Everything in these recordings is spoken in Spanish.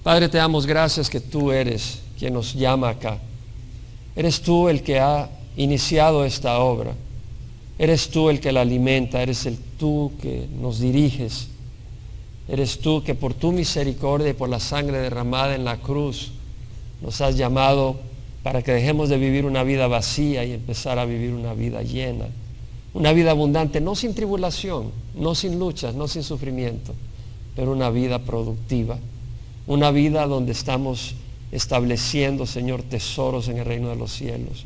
Padre, te damos gracias que tú eres quien nos llama acá. Eres tú el que ha iniciado esta obra. Eres tú el que la alimenta. Eres tú que nos diriges. Eres tú que por tu misericordia y por la sangre derramada en la cruz nos has llamado para que dejemos de vivir una vida vacía y empezar a vivir una vida llena. Una vida abundante, no sin tribulación, no sin luchas, no sin sufrimiento, pero una vida productiva. Una vida donde estamos estableciendo, Señor, tesoros en el reino de los cielos.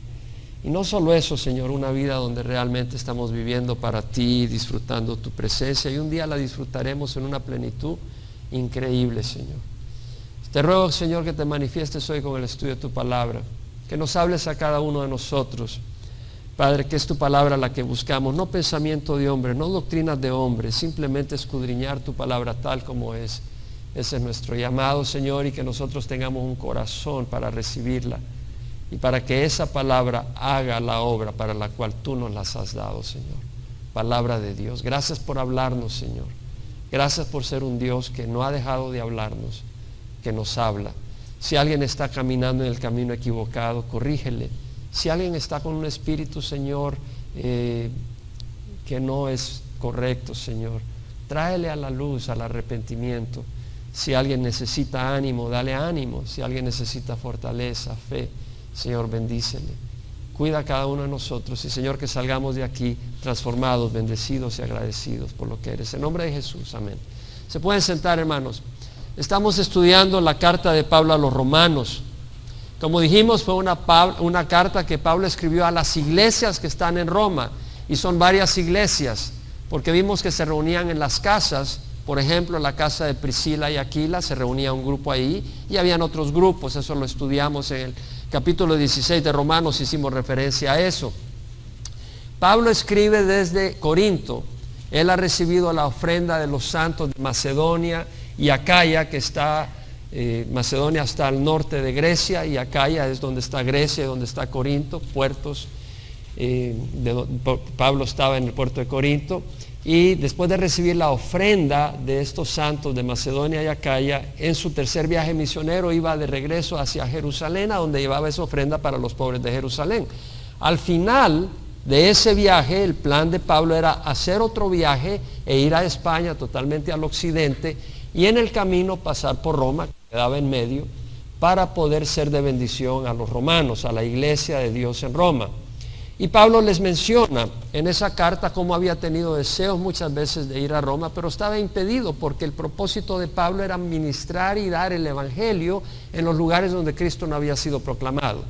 Y no solo eso, Señor, una vida donde realmente estamos viviendo para ti, disfrutando tu presencia, y un día la disfrutaremos en una plenitud increíble, Señor. Te ruego, Señor, que te manifiestes hoy con el estudio de tu palabra, que nos hables a cada uno de nosotros, Padre, que es tu palabra la que buscamos, no pensamiento de hombre, no doctrinas de hombre, simplemente escudriñar tu palabra tal como es. Ese es nuestro llamado, Señor, y que nosotros tengamos un corazón para recibirla y para que esa palabra haga la obra para la cual tú nos las has dado, Señor. Palabra de Dios. Gracias por hablarnos, Señor. Gracias por ser un Dios que no ha dejado de hablarnos, que nos habla. Si alguien está caminando en el camino equivocado, corrígele. Si alguien está con un espíritu, Señor, que no es correcto, Señor, tráele a la luz, al arrepentimiento. Si alguien necesita ánimo, dale ánimo. Si alguien necesita fortaleza, fe, Señor, bendícele. Cuida a cada uno de nosotros y, Señor, que salgamos de aquí transformados, bendecidos y agradecidos por lo que eres. En nombre de Jesús, amén. Se pueden sentar, hermanos. Estamos estudiando la carta de Pablo a los Romanos. Como dijimos, fue una carta que Pablo escribió a las iglesias que están en Roma, y son varias iglesias, porque vimos que se reunían en las casas. Por ejemplo, en la casa de Priscila y Aquila se reunía un grupo ahí, y habían otros grupos. Eso lo estudiamos en el capítulo 16 de Romanos, hicimos referencia a eso. Pablo escribe desde Corinto. Él ha recibido la ofrenda de los santos de Macedonia y Acaya, que está, Macedonia está al norte de Grecia, y Acaya es donde está Grecia y donde está Corinto, puertos. Pablo estaba en el puerto de Corinto. Y después de recibir la ofrenda de estos santos de Macedonia y Acaya, en su tercer viaje misionero iba de regreso hacia Jerusalén, a donde llevaba esa ofrenda para los pobres de Jerusalén. Al final de ese viaje, el plan de Pablo era hacer otro viaje e ir a España, totalmente al occidente, y en el camino pasar por Roma, que quedaba en medio, para poder ser de bendición a los romanos, a la iglesia de Dios en Roma. Y Pablo les menciona en esa carta cómo había tenido deseos muchas veces de ir a Roma, pero estaba impedido porque el propósito de Pablo era ministrar y dar el evangelio en los lugares donde Cristo no había sido proclamado.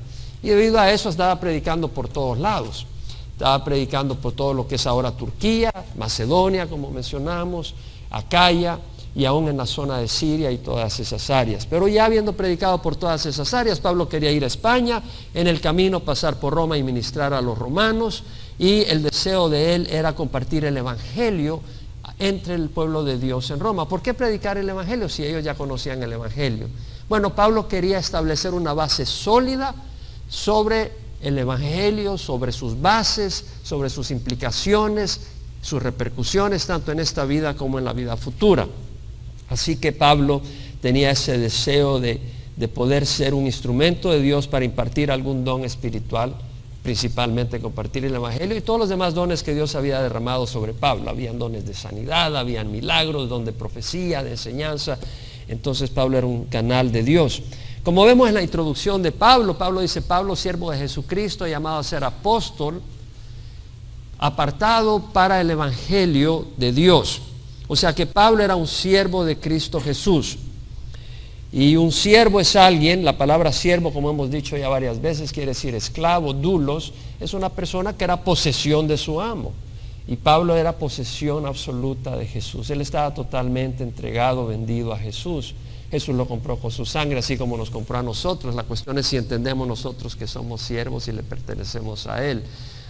Y debido a eso estaba predicando por todos lados. Estaba predicando por todo lo que es ahora Turquía, Macedonia, como mencionamos, Acaya, y aún en la zona de Siria y todas esas áreas. Pero ya habiendo predicado por todas esas áreas, Pablo quería ir a España, en el camino pasar por Roma y ministrar a los romanos, y el deseo de él era compartir el evangelio entre el pueblo de Dios en Roma. ¿Por qué predicar el evangelio si ellos ya conocían el evangelio? Bueno, Pablo quería establecer una base sólida sobre el evangelio, sobre sus bases, sobre sus implicaciones, sus repercusiones, tanto en esta vida como en la vida futura. Así que Pablo tenía ese deseo de poder ser un instrumento de Dios para impartir algún don espiritual, principalmente compartir el evangelio y todos los demás dones que Dios había derramado sobre Pablo. Habían dones de sanidad, habían milagros, don de profecía, de enseñanza. Entonces Pablo era un canal de Dios. Como vemos en la introducción de Pablo, Pablo dice: Pablo, siervo de Jesucristo, llamado a ser apóstol, apartado para el evangelio de Dios. O sea que Pablo era un siervo de Cristo Jesús. Y un siervo es alguien, la palabra siervo, como hemos dicho ya varias veces, quiere decir esclavo. Doulos es una persona que era posesión de su amo. Y Pablo era posesión absoluta de Jesús. Él estaba totalmente entregado, vendido a Jesús. Jesús lo compró con su sangre, así como nos compró a nosotros. La cuestión es si entendemos nosotros que somos siervos y le pertenecemos a Él.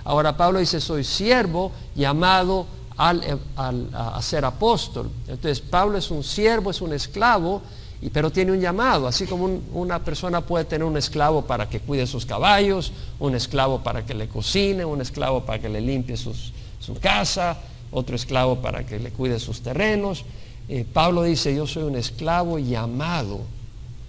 Ahora Pablo dice: soy siervo llamado a ser apóstol. Entonces Pablo es un siervo, es un esclavo, pero tiene un llamado. Así como una persona puede tener un esclavo para que cuide sus caballos, un esclavo para que le cocine, un esclavo para que le limpie su casa, otro esclavo para que le cuide sus terrenos. Pablo dice: yo soy un esclavo llamado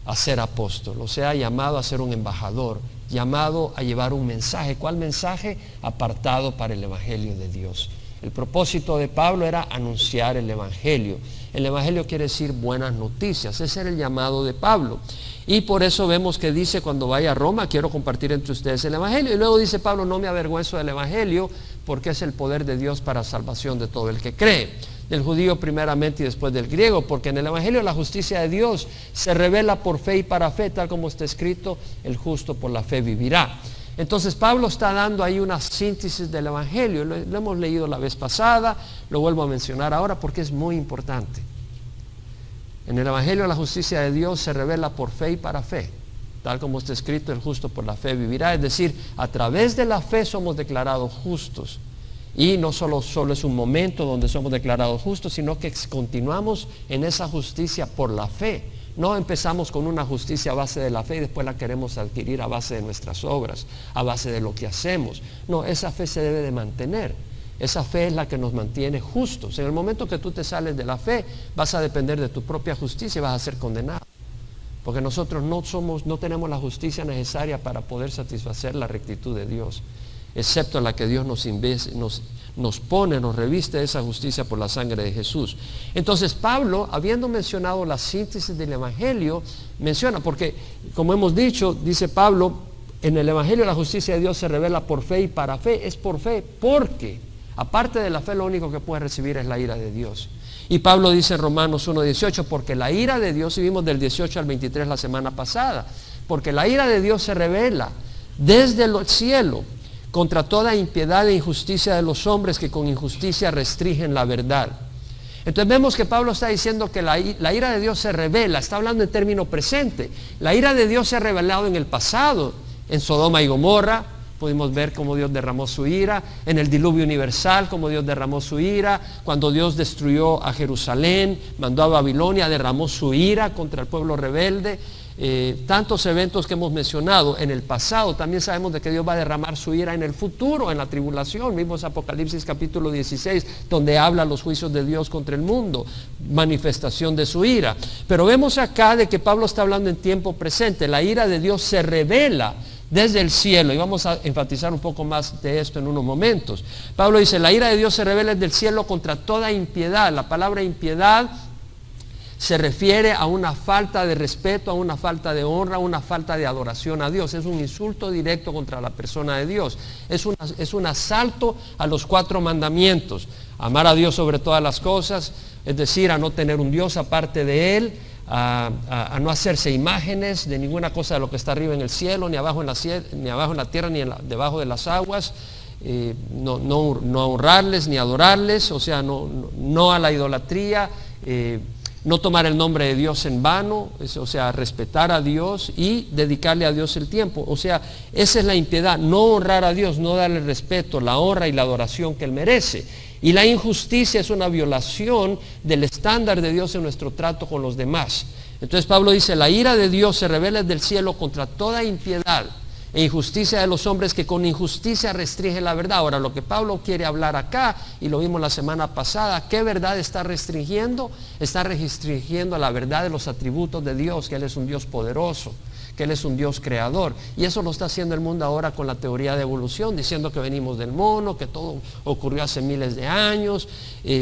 a ser apóstol, o sea, llamado a ser un embajador, llamado a llevar un mensaje. ¿Cuál mensaje? Apartado para el Evangelio de Dios. El propósito de Pablo era anunciar el Evangelio. El Evangelio quiere decir buenas noticias. Ese era el llamado de Pablo. Y por eso vemos que dice, cuando vaya a Roma, quiero compartir entre ustedes el Evangelio. Y luego dice Pablo, no me avergüenzo del Evangelio, porque es el poder de Dios para salvación de todo el que cree. Del judío primeramente y después del griego, porque en el Evangelio la justicia de Dios se revela por fe y para fe, tal como está escrito, el justo por la fe vivirá. Entonces Pablo está dando ahí una síntesis del Evangelio. Lo hemos leído la vez pasada, lo vuelvo a mencionar ahora porque es muy importante. En el Evangelio la justicia de Dios se revela por fe y para fe, tal como está escrito, el justo por la fe vivirá. Es decir, a través de la fe somos declarados justos. Y no solo es un momento donde somos declarados justos, sino que continuamos en esa justicia por la fe. No empezamos con una justicia a base de la fe y después la queremos adquirir a base de nuestras obras, a base de lo que hacemos. No, esa fe se debe de mantener. Esa fe es la que nos mantiene justos. En el momento que tú te sales de la fe, vas a depender de tu propia justicia y vas a ser condenado. Porque nosotros no tenemos la justicia necesaria para poder satisfacer la rectitud de Dios, excepto la que Dios nos pone, nos reviste de esa justicia por la sangre de Jesús. Entonces Pablo, habiendo mencionado la síntesis del Evangelio, menciona, porque como hemos dicho, dice Pablo, en el Evangelio la justicia de Dios se revela por fe y para fe. Es por fe, porque aparte de la fe lo único que puede recibir es la ira de Dios. Y Pablo dice en Romanos 1:18, porque la ira de Dios, y vimos del 18 al 23 la semana pasada, porque la ira de Dios se revela desde el cielo contra toda impiedad e injusticia de los hombres que con injusticia restringen la verdad. Entonces vemos que Pablo está diciendo que la ira de Dios se revela, está hablando en término presente. La ira de Dios se ha revelado en el pasado, en Sodoma y Gomorra. Pudimos ver cómo Dios derramó su ira, en el diluvio universal, cómo Dios derramó su ira, cuando Dios destruyó a Jerusalén, mandó a Babilonia, derramó su ira contra el pueblo rebelde. Tantos eventos que hemos mencionado en el pasado. También sabemos de que Dios va a derramar su ira en el futuro, en la tribulación. Vimos Apocalipsis capítulo 16, donde habla los juicios de Dios contra el mundo, manifestación de su ira. Pero vemos acá de que Pablo está hablando en tiempo presente. La ira de Dios se revela desde el cielo, y vamos a enfatizar un poco más de esto en unos momentos. Pablo dice, la ira de Dios se revela desde el cielo contra toda impiedad. La palabra impiedad se refiere a una falta de respeto, a una falta de honra, a una falta de adoración a Dios. Es un insulto directo contra la persona de Dios. Es un asalto a los 4 mandamientos. Amar a Dios sobre todas las cosas, es decir, a no tener un Dios aparte de Él, a no hacerse imágenes de ninguna cosa de lo que está arriba en el cielo, ni abajo en la tierra, ni debajo de las aguas. No honrarles ni adorarles, o sea, no a la idolatría, no tomar el nombre de Dios en vano, o sea, respetar a Dios y dedicarle a Dios el tiempo. O sea, esa es la impiedad, no honrar a Dios, no darle el respeto, la honra y la adoración que Él merece. Y la injusticia es una violación del estándar de Dios en nuestro trato con los demás. Entonces Pablo dice, la ira de Dios se revela del cielo contra toda impiedad e injusticia de los hombres que con injusticia restringen la verdad. Ahora, lo que Pablo quiere hablar acá, y lo vimos la semana pasada, ¿qué verdad está restringiendo? Está restringiendo la verdad de los atributos de Dios, que Él es un Dios poderoso, que Él es un Dios creador. Y eso lo está haciendo el mundo ahora con la teoría de evolución, diciendo que venimos del mono, que todo ocurrió hace miles de años,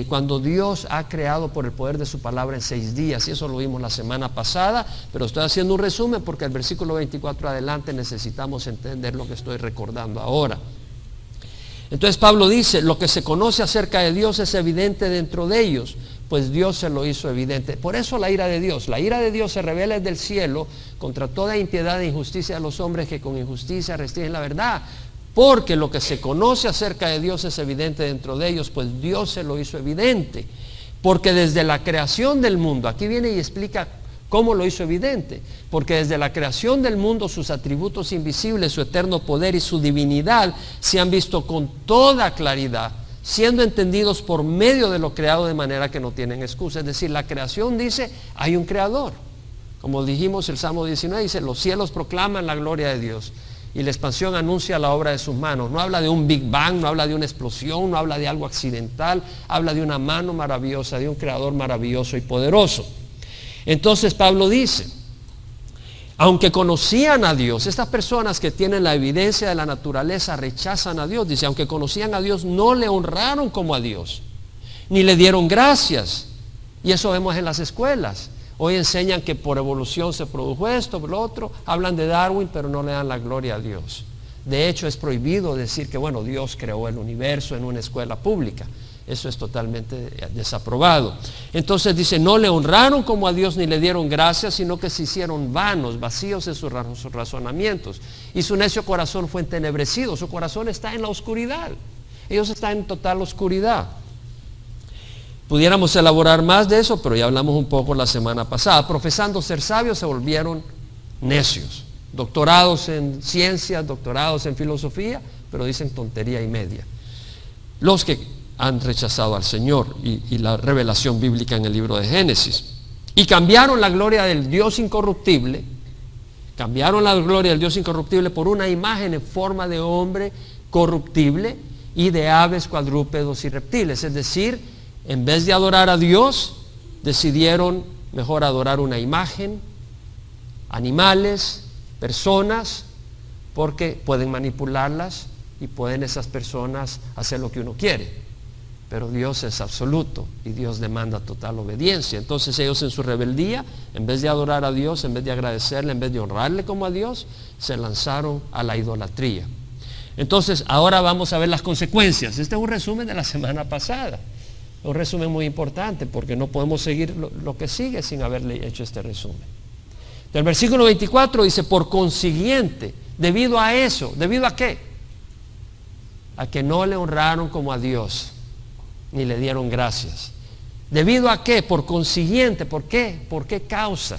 cuando Dios ha creado por el poder de su palabra en 6 días. Y eso lo vimos la semana pasada, pero estoy haciendo un resumen porque el versículo 24 adelante necesitamos entender lo que estoy recordando ahora. Entonces Pablo dice, lo que se conoce acerca de Dios es evidente dentro de ellos, pues Dios se lo hizo evidente. Por eso la ira de Dios se revela desde el cielo contra toda impiedad e injusticia de los hombres que con injusticia restringen la verdad. Porque lo que se conoce acerca de Dios es evidente dentro de ellos, pues Dios se lo hizo evidente. Porque desde la creación del mundo, aquí viene y explica cómo lo hizo evidente. Porque desde la creación del mundo sus atributos invisibles, su eterno poder y su divinidad se han visto con toda claridad, siendo entendidos por medio de lo creado, de manera que no tienen excusa. Es decir, la creación dice, hay un creador. Como dijimos, el Salmo 19 dice, los cielos proclaman la gloria de Dios y la expansión anuncia la obra de sus manos. No habla de un Big Bang, no habla de una explosión, no habla de algo accidental, habla de una mano maravillosa, de un creador maravilloso y poderoso. Entonces Pablo dice, aunque conocían a Dios, estas personas que tienen la evidencia de la naturaleza rechazan a Dios. Dice, aunque conocían a Dios, no le honraron como a Dios, ni le dieron gracias. Y eso vemos en las escuelas. Hoy enseñan que por evolución se produjo esto, lo otro. Hablan de Darwin, pero no le dan la gloria a Dios. De hecho, es prohibido decir que, bueno, Dios creó el universo en una escuela pública. Eso es totalmente desaprobado. Entonces dice, no le honraron como a Dios ni le dieron gracias, sino que se hicieron vanos, vacíos en sus razonamientos. Y su necio corazón fue entenebrecido. Su corazón está en la oscuridad. Ellos están en total oscuridad. Pudiéramos elaborar más de eso, pero ya hablamos un poco la semana pasada. Profesando ser sabios, se volvieron necios. Doctorados en ciencias, doctorados en filosofía, pero dicen tontería y media. Los que han rechazado al Señor y la revelación bíblica en el libro de Génesis. Y cambiaron la gloria del Dios incorruptible, por una imagen en forma de hombre corruptible y de aves, cuadrúpedos y reptiles. Es decir, en vez de adorar a Dios, decidieron mejor adorar una imagen, animales, personas, porque pueden manipularlas y pueden esas personas hacer lo que uno quiere. Pero Dios es absoluto y Dios demanda total obediencia. Entonces ellos en su rebeldía, en vez de adorar a Dios, en vez de agradecerle, en vez de honrarle como a Dios, se lanzaron a la idolatría. Entonces ahora vamos a ver las consecuencias. Este es un resumen de la semana pasada. Un resumen muy importante porque no podemos seguir lo que sigue sin haberle hecho este resumen. Del versículo 24 dice, por consiguiente, debido a eso, ¿debido a qué? A que no le honraron como a Dios, ni le dieron gracias. ¿Debido a qué? Por consiguiente, ¿por qué? ¿Por qué causa?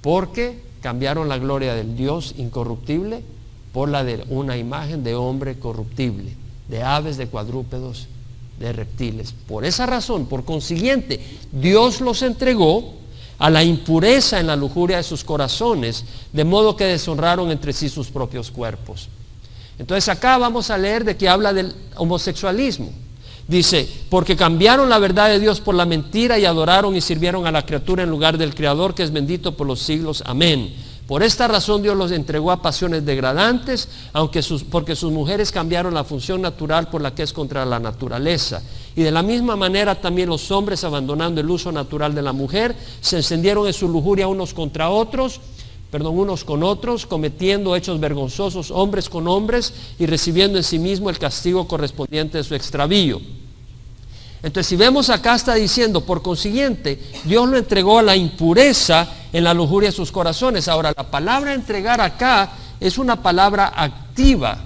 Porque cambiaron la gloria del Dios incorruptible por la de una imagen de hombre corruptible, de aves, de cuadrúpedos, de reptiles. Por esa razón, por consiguiente, Dios los entregó a la impureza en la lujuria de sus corazones, de modo que deshonraron entre sí sus propios cuerpos. Entonces acá vamos a leer de que habla del homosexualismo. Dice, porque cambiaron la verdad de Dios por la mentira y adoraron y sirvieron a la criatura en lugar del Creador, que es bendito por los siglos. Amén. Por esta razón Dios los entregó a pasiones degradantes, porque sus mujeres cambiaron la función natural por la que es contra la naturaleza. Y de la misma manera también los hombres, abandonando el uso natural de la mujer, se encendieron en su lujuria unos con otros, cometiendo hechos vergonzosos hombres con hombres y recibiendo en sí mismo el castigo correspondiente de su extravío. Entonces, si vemos acá está diciendo, por consiguiente, Dios lo entregó a la impureza en la lujuria de sus corazones. Ahora, la palabra entregar acá es una palabra activa,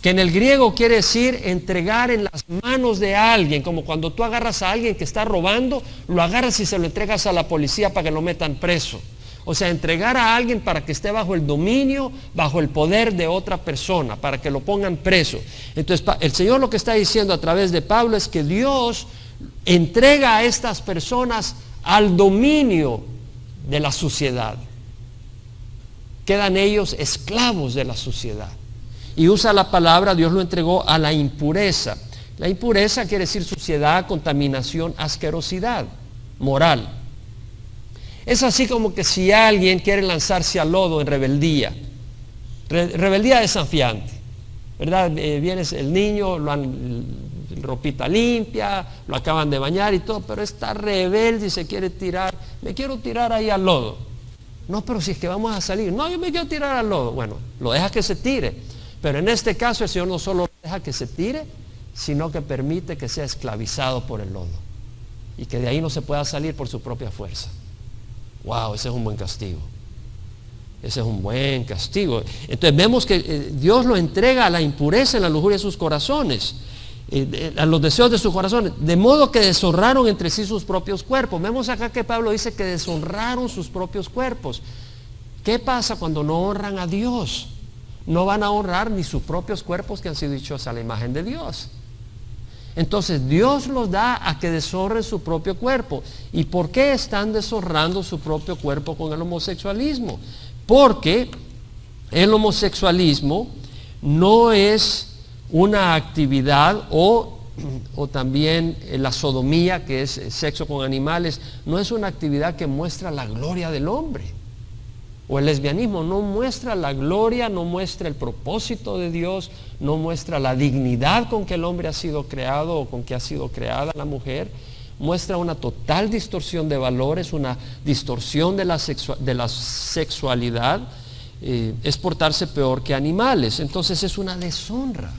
que en el griego quiere decir entregar en las manos de alguien, como cuando tú agarras a alguien que está robando, lo agarras y se lo entregas a la policía para que lo metan preso. O sea, entregar a alguien para que esté bajo el dominio, bajo el poder de otra persona, para que lo pongan preso. Entonces, el Señor lo que está diciendo a través de Pablo es que Dios entrega a estas personas al dominio de la suciedad. Quedan ellos esclavos de la suciedad. Y usa la palabra, Dios lo entregó a la impureza. La impureza quiere decir suciedad, contaminación, asquerosidad moral. Es así como que si alguien quiere lanzarse al lodo en rebeldía, rebeldía desafiante, ¿verdad? Viene el niño, lo han ropita limpia, lo acaban de bañar y todo, pero está rebelde y se quiere tirar, me quiero tirar ahí al lodo. No, pero si es que vamos a salir, no, yo me quiero tirar al lodo. Bueno, lo deja que se tire, pero en este caso el Señor no solo deja que se tire, sino que permite que sea esclavizado por el lodo y que de ahí no se pueda salir por su propia fuerza. Wow, ese es un buen castigo. Ese es un buen castigo. Entonces vemos que Dios lo entrega a la impureza en la lujuria de sus corazones, a los deseos de sus corazones, de modo que deshonraron entre sí sus propios cuerpos. Vemos acá que Pablo dice que deshonraron sus propios cuerpos. ¿Qué pasa cuando no honran a Dios? No van a honrar ni sus propios cuerpos que han sido hechos a la imagen de Dios. Entonces Dios los da a que deshonren su propio cuerpo. ¿Y por qué están deshonrando su propio cuerpo con el homosexualismo? Porque el homosexualismo no es una actividad o también la sodomía, que es sexo con animales, no es una actividad que muestra la gloria del hombre. o el lesbianismo no muestra la gloria, no muestra el propósito de Dios, no muestra la dignidad con que el hombre ha sido creado o con que ha sido creada la mujer. Muestra una total distorsión de valores, una distorsión de la sexualidad. Es portarse peor que animales. Entonces es una deshonra.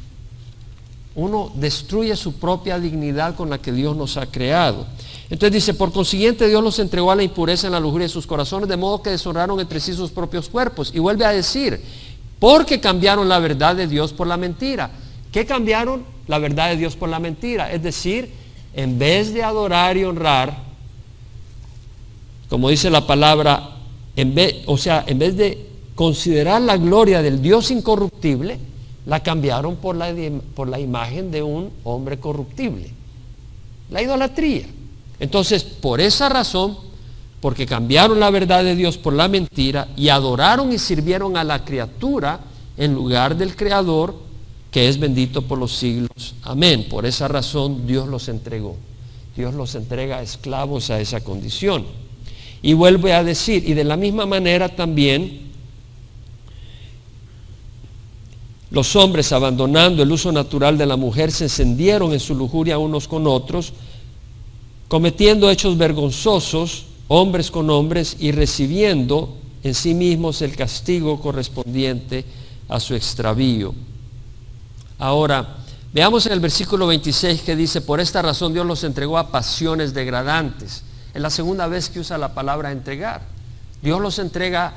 Uno destruye su propia dignidad con la que Dios nos ha creado. Entonces dice, por consiguiente Dios los entregó a la impureza en la lujuria de sus corazones, de modo que deshonraron entre sí sus propios cuerpos. Y vuelve a decir, porque cambiaron la verdad de Dios por la mentira. ¿Qué cambiaron? La verdad de Dios por la mentira. Es decir, en vez de adorar y honrar, como dice la palabra, en vez de considerar la gloria del Dios incorruptible, la cambiaron por la imagen de un hombre corruptible. La idolatría. Entonces, por esa razón, porque cambiaron la verdad de Dios por la mentira y adoraron y sirvieron a la criatura en lugar del Creador, que es bendito por los siglos. Amén. Por esa razón Dios los entregó. Dios los entrega esclavos a esa condición. Y vuelve a decir, y de la misma manera también, los hombres, abandonando el uso natural de la mujer, se encendieron en su lujuria unos con otros, cometiendo hechos vergonzosos, hombres con hombres, y recibiendo en sí mismos el castigo correspondiente a su extravío. Ahora, veamos en el versículo 26 que dice, por esta razón Dios los entregó a pasiones degradantes. Es la segunda vez que usa la palabra entregar. Dios los entrega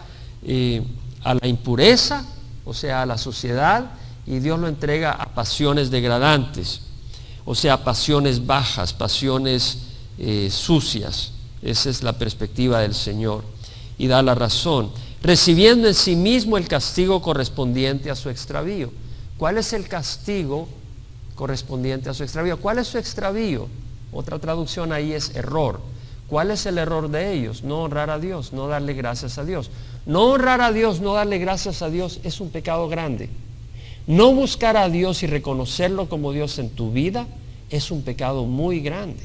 a la impureza, o sea, a la suciedad, y Dios lo entrega a pasiones degradantes, o sea, pasiones bajas, pasiones sucias. Esa es la perspectiva del Señor, y da la razón, recibiendo en sí mismo el castigo correspondiente a su extravío. ¿Cuál es el castigo correspondiente a su extravío? ¿Cuál es su extravío? Otra traducción ahí es error. ¿Cuál es el error de ellos? No honrar a Dios, no darle gracias a Dios. No honrar a Dios, no darle gracias a Dios es un pecado grande. No buscar a Dios y reconocerlo como Dios en tu vida es un pecado muy grande.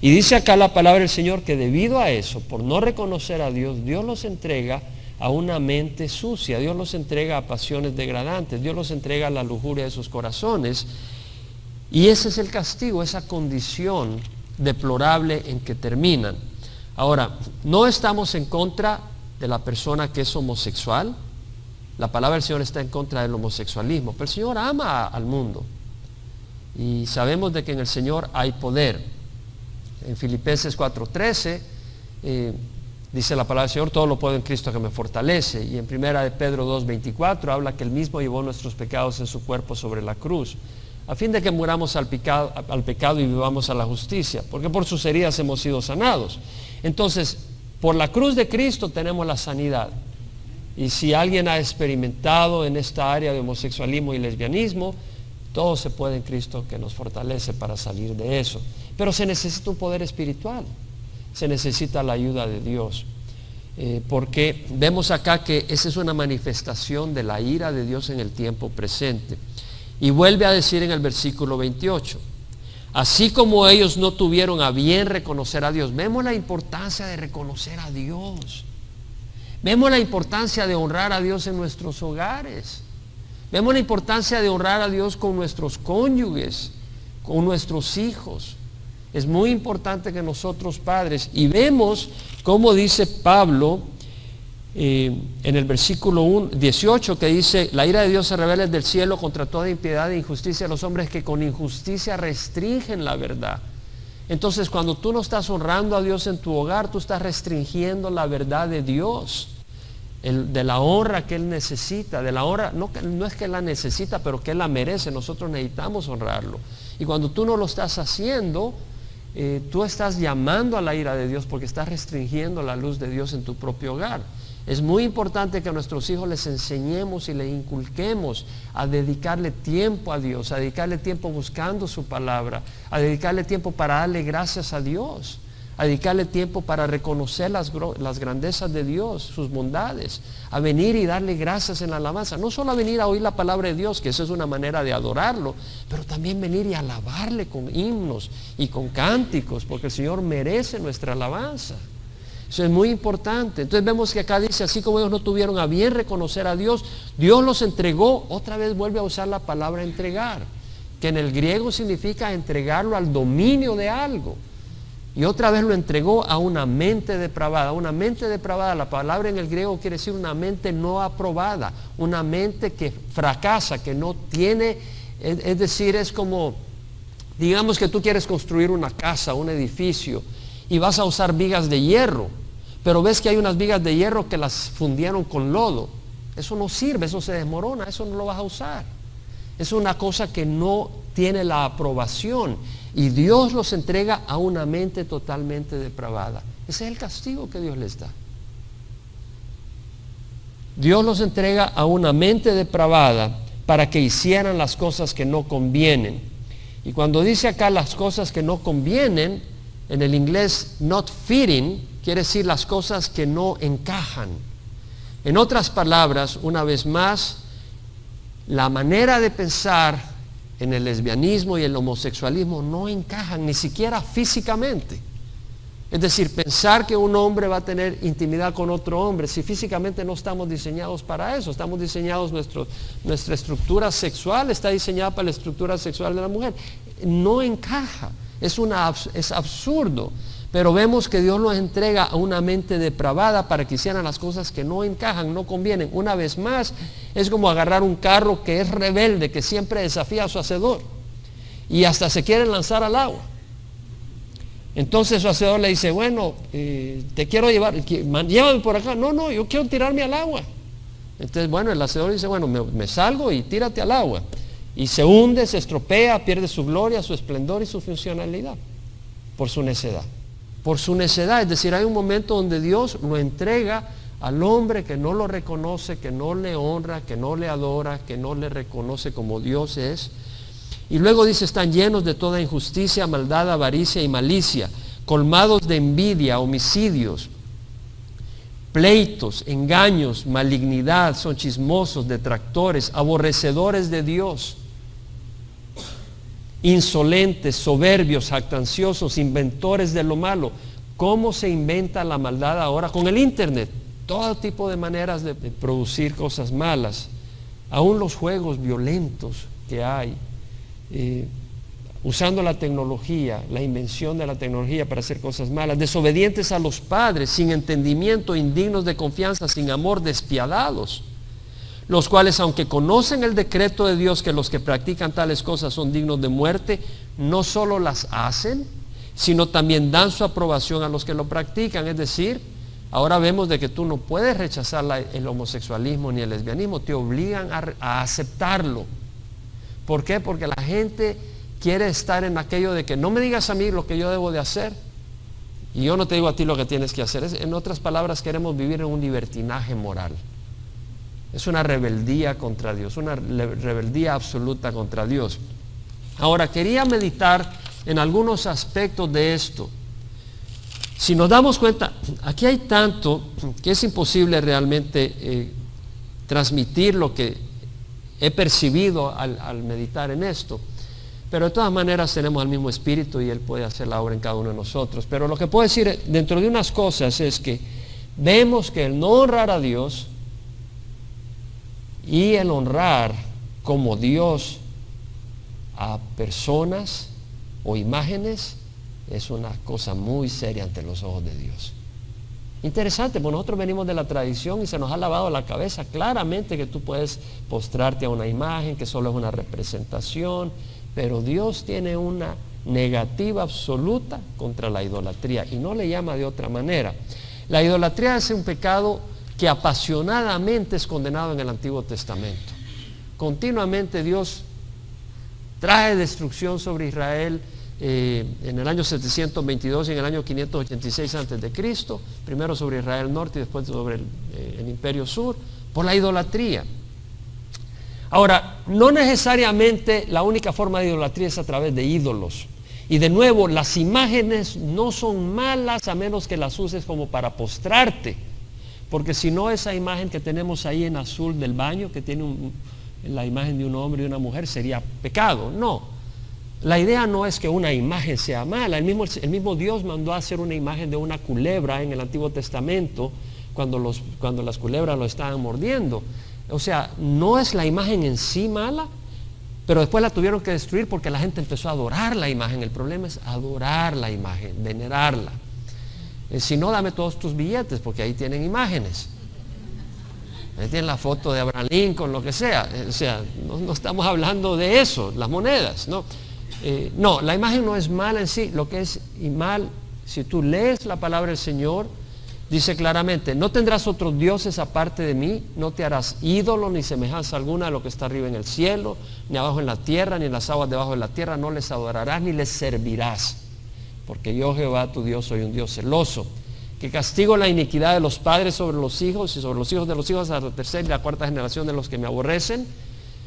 Y dice acá la palabra del Señor que debido a eso, por no reconocer a Dios, Dios los entrega a una mente sucia, Dios los entrega a pasiones degradantes, Dios los entrega a la lujuria de sus corazones. Y ese es el castigo, esa condición deplorable en que terminan. Ahora, no estamos en contra de la persona que es homosexual. La palabra del Señor está en contra del homosexualismo, pero el Señor ama al mundo y sabemos de que en el Señor hay poder. En Filipenses 4:13 dice la palabra del Señor, todo lo puedo en Cristo que me fortalece, y en primera de Pedro 2:24 habla que Él mismo llevó nuestros pecados en su cuerpo sobre la cruz, a fin de que muramos al pecado y vivamos a la justicia, porque por sus heridas hemos sido sanados. Entonces, por la cruz de Cristo tenemos la sanidad. Y si alguien ha experimentado en esta área de homosexualismo y lesbianismo, todo se puede en Cristo que nos fortalece para salir de eso. Pero se necesita un poder espiritual, se necesita la ayuda de Dios. Porque vemos acá que esa es una manifestación de la ira de Dios en el tiempo presente. Y vuelve a decir en el versículo 28, así como ellos no tuvieron a bien reconocer a Dios. Vemos la importancia de reconocer a Dios. Vemos la importancia de honrar a Dios en nuestros hogares. Vemos la importancia de honrar a Dios con nuestros cónyuges, con nuestros hijos. Es muy importante que nosotros padres, y vemos cómo dice Pablo en el versículo 18, que dice, la ira de Dios se revela del cielo contra toda impiedad e injusticia de los hombres que con injusticia restringen la verdad. Entonces, cuando tú no estás honrando a Dios en tu hogar, tú estás restringiendo la verdad de Dios, de la honra que Él necesita, de la honra, no es que Él la necesita, pero que Él la merece. Nosotros necesitamos honrarlo. Y cuando tú no lo estás haciendo, tú estás llamando a la ira de Dios porque estás restringiendo la luz de Dios en tu propio hogar. Es muy importante que a nuestros hijos les enseñemos y les inculquemos a dedicarle tiempo a Dios, a dedicarle tiempo buscando su palabra, a dedicarle tiempo para darle gracias a Dios, a dedicarle tiempo para reconocer las grandezas de Dios, sus bondades, a venir y darle gracias en la alabanza. No solo a venir a oír la palabra de Dios, que eso es una manera de adorarlo, pero también venir y alabarle con himnos y con cánticos, porque el Señor merece nuestra alabanza. Eso es muy importante. Entonces vemos que acá dice, así como ellos no tuvieron a bien reconocer a Dios, Dios los entregó. Otra vez vuelve a usar la palabra entregar, que en el griego significa entregarlo al dominio de algo. Y otra vez lo entregó a una mente depravada. Una mente depravada, la palabra en el griego quiere decir una mente no aprobada, una mente que fracasa, que no tiene, es decir, es como, digamos que tú quieres construir una casa, un edificio, y vas a usar vigas de hierro, pero ves que hay unas vigas de hierro que las fundieron con lodo. Eso no sirve, eso se desmorona, eso no lo vas a usar. Es una cosa que no tiene la aprobación. Y Dios los entrega a una mente totalmente depravada. Ese es el castigo que Dios les da. Dios los entrega a una mente depravada para que hicieran las cosas que no convienen. Y cuando dice acá las cosas que no convienen, en el inglés not fitting, quiere decir las cosas que no encajan. En otras palabras, una vez más, la manera de pensar en el lesbianismo y el homosexualismo no encajan ni siquiera físicamente. Es decir, pensar que un hombre va a tener intimidad con otro hombre, si físicamente no estamos diseñados para eso, estamos diseñados, nuestra estructura sexual está diseñada para la estructura sexual de la mujer. No encaja, es absurdo. Pero vemos que Dios los entrega a una mente depravada para que hicieran las cosas que no encajan, no convienen. Una vez más, es como agarrar un carro que es rebelde, que siempre desafía a su hacedor y hasta se quiere lanzar al agua. Entonces su hacedor le dice, bueno, te quiero llevar, llévame por acá. No, yo quiero tirarme al agua. Entonces, bueno, el hacedor dice, bueno, me salgo y tírate al agua. Y se hunde, se estropea, pierde su gloria, su esplendor y su funcionalidad por su necedad. Por su necedad, es decir, hay un momento donde Dios lo entrega al hombre que no lo reconoce, que no le honra, que no le adora, que no le reconoce como Dios es. Y luego dice, están llenos de toda injusticia, maldad, avaricia y malicia, colmados de envidia, homicidios, pleitos, engaños, malignidad, son chismosos, detractores, aborrecedores de Dios, insolentes, soberbios, jactanciosos, inventores de lo malo. ¿Cómo se inventa la maldad ahora? Con el internet, todo tipo de maneras de producir cosas malas, aún los juegos violentos que hay, usando la tecnología, la invención de la tecnología para hacer cosas malas, desobedientes a los padres, sin entendimiento, indignos de confianza, sin amor, despiadados, los cuales, aunque conocen el decreto de Dios que los que practican tales cosas son dignos de muerte, no solo las hacen, sino también dan su aprobación a los que lo practican. Es decir, ahora vemos de que tú no puedes rechazar el homosexualismo ni el lesbianismo, te obligan a aceptarlo. ¿Por qué? Porque la gente quiere estar en aquello de que no me digas a mí lo que yo debo de hacer y yo no te digo a ti lo que tienes que hacer. En otras palabras, queremos vivir en un libertinaje moral. Es una rebeldía contra Dios, una rebeldía absoluta contra Dios. Ahora, quería meditar en algunos aspectos de esto. Si nos damos cuenta, aquí hay tanto que es imposible realmente transmitir lo que he percibido al meditar en esto. Pero de todas maneras tenemos el mismo espíritu y Él puede hacer la obra en cada uno de nosotros. Pero lo que puedo decir dentro de unas cosas es que vemos que el no honrar a Dios y el honrar como Dios a personas o imágenes es una cosa muy seria ante los ojos de Dios. Interesante, porque nosotros venimos de la tradición y se nos ha lavado la cabeza claramente que tú puedes postrarte a una imagen, que solo es una representación, pero Dios tiene una negativa absoluta contra la idolatría y no le llama de otra manera. La idolatría es un pecado que apasionadamente es condenado en el Antiguo Testamento. Continuamente Dios trae destrucción sobre Israel en el año 722 y en el año 586 antes de Cristo, primero sobre Israel norte y después sobre el imperio sur, por la idolatría. Ahora, no necesariamente la única forma de idolatría es a través de ídolos. Y de nuevo, las imágenes no son malas a menos que las uses como para postrarte. Porque si no, esa imagen que tenemos ahí en azul del baño, que tiene la imagen de un hombre y una mujer, sería pecado. No. La idea no es que una imagen sea mala. El mismo Dios mandó a hacer una imagen de una culebra en el Antiguo Testamento cuando las culebras lo estaban mordiendo. O sea, no es la imagen en sí mala, pero después la tuvieron que destruir porque la gente empezó a adorar la imagen. El problema es adorar la imagen, venerarla. Si no, dame todos tus billetes, porque ahí tienen imágenes. Ahí tienen la foto de Abraham Lincoln, lo que sea. O sea, no estamos hablando de eso, las monedas, ¿no? No, la imagen no es mala en sí. Lo que es mal, si tú lees la palabra del Señor, dice claramente: no tendrás otros dioses aparte de mí, no te harás ídolo ni semejanza alguna a lo que está arriba en el cielo, ni abajo en la tierra, ni en las aguas debajo de la tierra. No les adorarás ni les servirás, porque yo, Jehová tu Dios, soy un Dios celoso, que castigo la iniquidad de los padres sobre los hijos y sobre los hijos de los hijos, hasta la tercera y la cuarta generación de los que me aborrecen,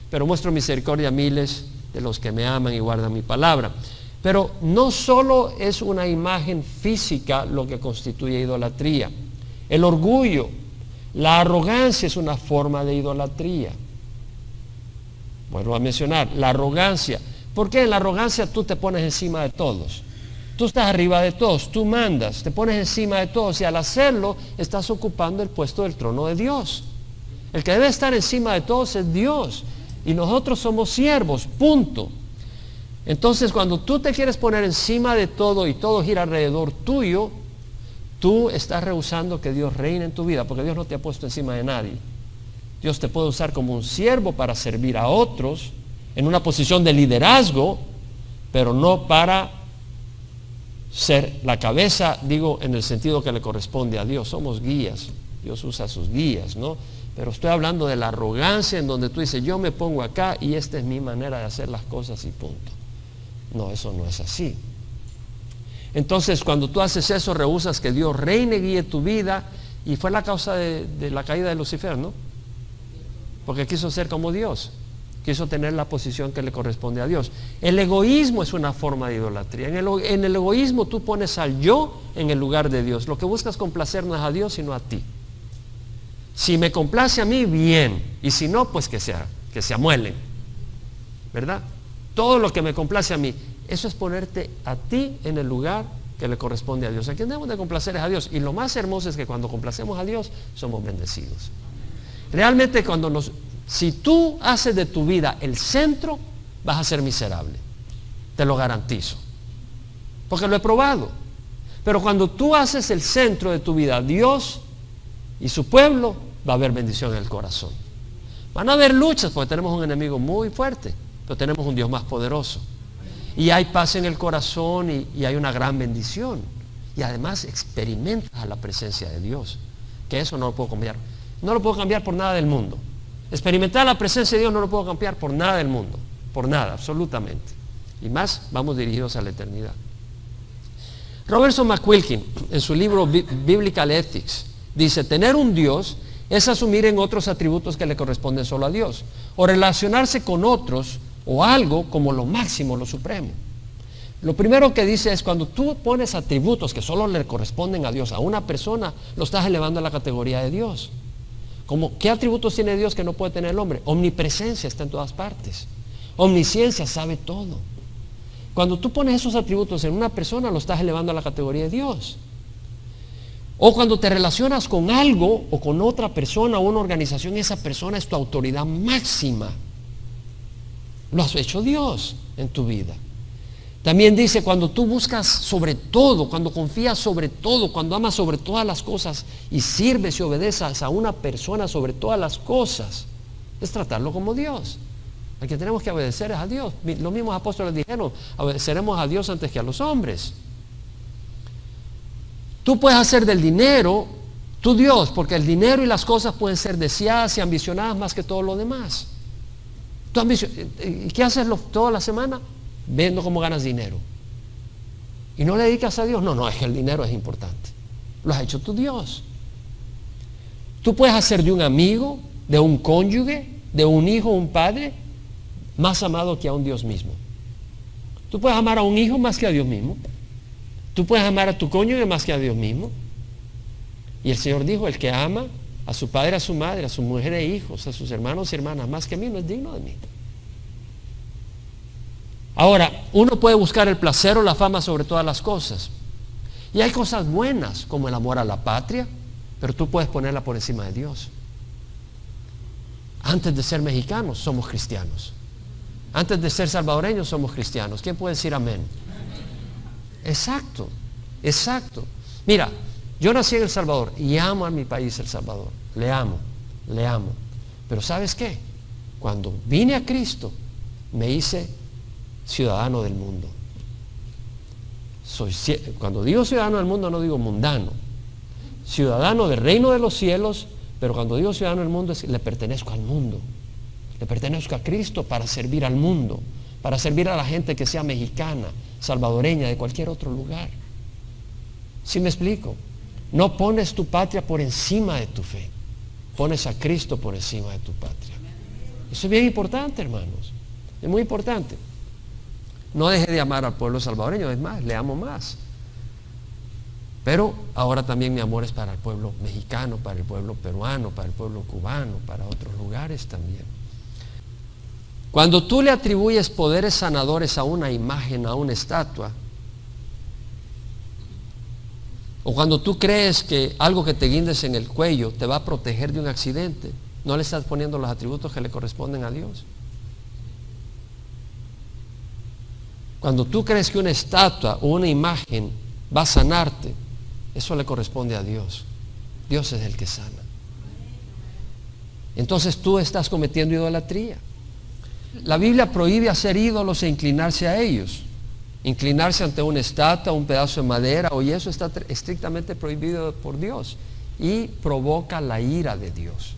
pero muestro misericordia a miles de los que me aman y guardan mi palabra. Pero no solo es una imagen física lo que constituye idolatría. El orgullo, la arrogancia es una forma de idolatría. Vuelvo a mencionar, la arrogancia. ¿Por qué en la arrogancia tú te pones encima de todos? Tú estás arriba de todos, tú mandas, te pones encima de todos, y al hacerlo estás ocupando el puesto del trono de Dios. El que debe estar encima de todos es Dios, y nosotros somos siervos, punto. Entonces, cuando tú te quieres poner encima de todo y todo gira alrededor tuyo, tú estás rehusando que Dios reine en tu vida, porque Dios no te ha puesto encima de nadie. Dios te puede usar como un siervo para servir a otros en una posición de liderazgo, pero no para ser la cabeza, digo, en el sentido que le corresponde a Dios. Somos guías, Dios usa sus guías, ¿no? Pero estoy hablando de la arrogancia en donde tú dices: yo me pongo acá y esta es mi manera de hacer las cosas y punto. No, eso no es así. Entonces, cuando tú haces eso, rehusas que Dios reine, guíe tu vida, y fue la causa de la caída de Lucifer, ¿no? Porque quiso ser como Dios, quiso tener la posición que le corresponde a Dios. El egoísmo es una forma de idolatría. En el egoísmo tú pones al yo en el lugar de Dios. Lo que buscas complacer no es a Dios, sino a ti. Si me complace a mí, bien, y si no, pues que se amuelen, ¿verdad? Todo lo que me complace a mí, eso es ponerte a ti en el lugar que le corresponde a Dios. A quien debemos de complacer es a Dios, y lo más hermoso es que cuando complacemos a Dios, somos bendecidos. Realmente si tú haces de tu vida el centro, vas a ser miserable, te lo garantizo, porque lo he probado. Pero cuando tú haces el centro de tu vida Dios y su pueblo, va a haber bendición en el corazón. Van a haber luchas porque tenemos un enemigo muy fuerte, pero tenemos un Dios más poderoso, y hay paz en el corazón, y hay una gran bendición, y además experimentas a la presencia de Dios, que eso no lo puedo cambiar. No lo puedo cambiar por nada del mundo. Experimentar la presencia de Dios no lo puedo cambiar por nada del mundo, por nada, absolutamente. Y más, vamos dirigidos a la eternidad. Robertson McQuilkin, en su libro Biblical Ethics, dice: tener un Dios es asumir en otros atributos que le corresponden solo a Dios, o relacionarse con otros o algo como lo máximo, lo supremo. Lo primero que dice es: cuando tú pones atributos que solo le corresponden a Dios, a una persona, lo estás elevando a la categoría de Dios. ¿Qué atributos tiene Dios que no puede tener el hombre? Omnipresencia, está en todas partes. Omnisciencia, sabe todo. Cuando tú pones esos atributos en una persona, lo estás elevando a la categoría de Dios. O cuando te relacionas con algo o con otra persona o una organización, esa persona es tu autoridad máxima. Lo has hecho Dios en tu vida. También dice: cuando tú buscas sobre todo, cuando confías sobre todo, cuando amas sobre todas las cosas y sirves y obedeces a una persona sobre todas las cosas, es tratarlo como Dios. A quien tenemos que obedecer es a Dios. Los mismos apóstoles dijeron: obedeceremos a Dios antes que a los hombres. Tú puedes hacer del dinero tu Dios, porque el dinero y las cosas pueden ser deseadas y ambicionadas más que todo lo demás. ¿Y qué haces toda la semana? Viendo cómo ganas dinero. ¿Y no le dedicas a Dios? No, es que el dinero es importante. Lo has hecho tu Dios. Tú puedes hacer de un amigo, de un cónyuge, de un hijo, un padre, más amado que a un Dios mismo. Tú puedes amar a un hijo más que a Dios mismo. Tú puedes amar a tu cónyuge más que a Dios mismo. Y el Señor dijo: el que ama a su padre, a su madre, a su mujer e hijos, a sus hermanos y hermanas más que a mí, no es digno de mí. Ahora, uno puede buscar el placer o la fama sobre todas las cosas. Y hay cosas buenas, como el amor a la patria, pero tú puedes ponerla por encima de Dios. Antes de ser mexicanos, somos cristianos. Antes de ser salvadoreños, somos cristianos. ¿Quién puede decir amén? Exacto, exacto. Mira, yo nací en El Salvador y amo a mi país, El Salvador. Le amo, le amo. Pero ¿sabes qué? Cuando vine a Cristo, me hice ciudadano del mundo. Cuando digo ciudadano del mundo, no digo mundano. Ciudadano del reino de los cielos, pero cuando digo ciudadano del mundo, le pertenezco al mundo. Le pertenezco a Cristo para servir al mundo, para servir a la gente que sea mexicana, salvadoreña, de cualquier otro lugar. ¿Sí me explico? No pones tu patria por encima de tu fe. Pones a Cristo por encima de tu patria. Eso es bien importante, hermanos. Es muy importante. No deje de amar al pueblo salvadoreño, es más, le amo más. Pero ahora también mi amor es para el pueblo mexicano, para el pueblo peruano, para el pueblo cubano, para otros lugares también. Cuando tú le atribuyes poderes sanadores a una imagen, a una estatua, o cuando tú crees que algo que te guindes en el cuello te va a proteger de un accidente, no le estás poniendo los atributos que le corresponden a Dios. Cuando tú crees que una estatua o una imagen va a sanarte, eso le corresponde a Dios. Dios es el que sana. Entonces tú estás cometiendo idolatría. La Biblia prohíbe hacer ídolos e inclinarse a ellos. Inclinarse ante una estatua, un pedazo de madera o eso está estrictamente prohibido por Dios y provoca la ira de Dios.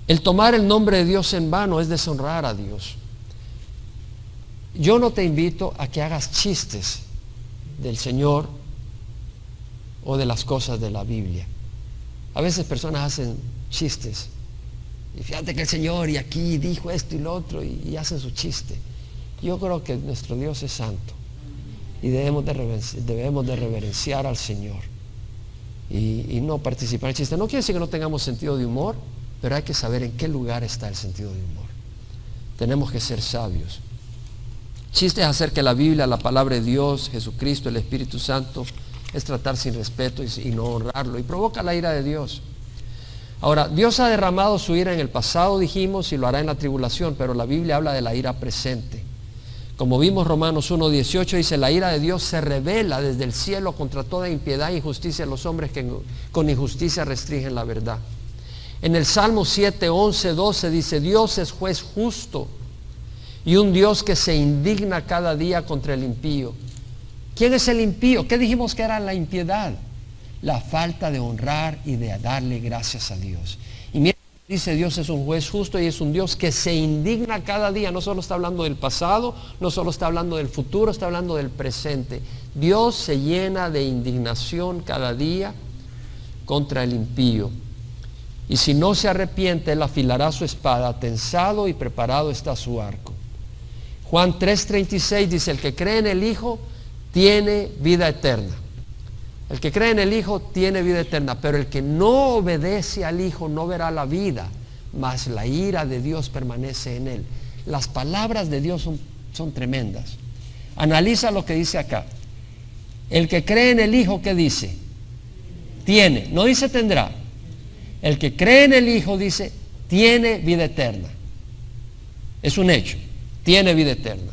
El tomar el nombre de Dios en vano es deshonrar a Dios. Yo no te invito a que hagas chistes del Señor o de las cosas de la Biblia. A veces personas hacen chistes y fíjate que el Señor y aquí dijo esto y lo otro y hacen su chiste. Yo creo que nuestro Dios es santo y debemos de reverenciar al Señor y no participar en chistes. No quiere decir que no tengamos sentido de humor, pero hay que saber en qué lugar está el sentido de humor. Tenemos que ser sabios. Chistes acerca de la Biblia, la palabra de Dios, Jesucristo, el Espíritu Santo, es tratar sin respeto y no honrarlo y provoca la ira de Dios. Ahora, Dios ha derramado su ira en el pasado, dijimos, y lo hará en la tribulación, pero la Biblia habla de la ira presente. Como vimos Romanos 1:18 dice, la ira de Dios se revela desde el cielo contra toda impiedad e injusticia de los hombres que con injusticia restringen la verdad. En el Salmo 7:11-12 dice, Dios es juez justo y un Dios que se indigna cada día contra el impío. ¿Quién es el impío? ¿Qué dijimos que era la impiedad? La falta de honrar y de darle gracias a Dios. Y mira, dice Dios es un juez justo y es un Dios que se indigna cada día. No solo está hablando del pasado, no solo está hablando del futuro, está hablando del presente. Dios se llena de indignación cada día contra el impío. Y si no se arrepiente, él afilará su espada, tensado y preparado está su arco. Juan 3:36 dice, el que cree en el Hijo tiene vida eterna. El que cree en el Hijo tiene vida eterna, pero el que no obedece al Hijo no verá la vida, mas la ira de Dios permanece en él. Las palabras de Dios son tremendas. Analiza lo que dice acá. El que cree en el Hijo, ¿qué dice? Tiene, no dice tendrá. El que cree en el Hijo dice, tiene vida eterna. Es un hecho, tiene vida eterna.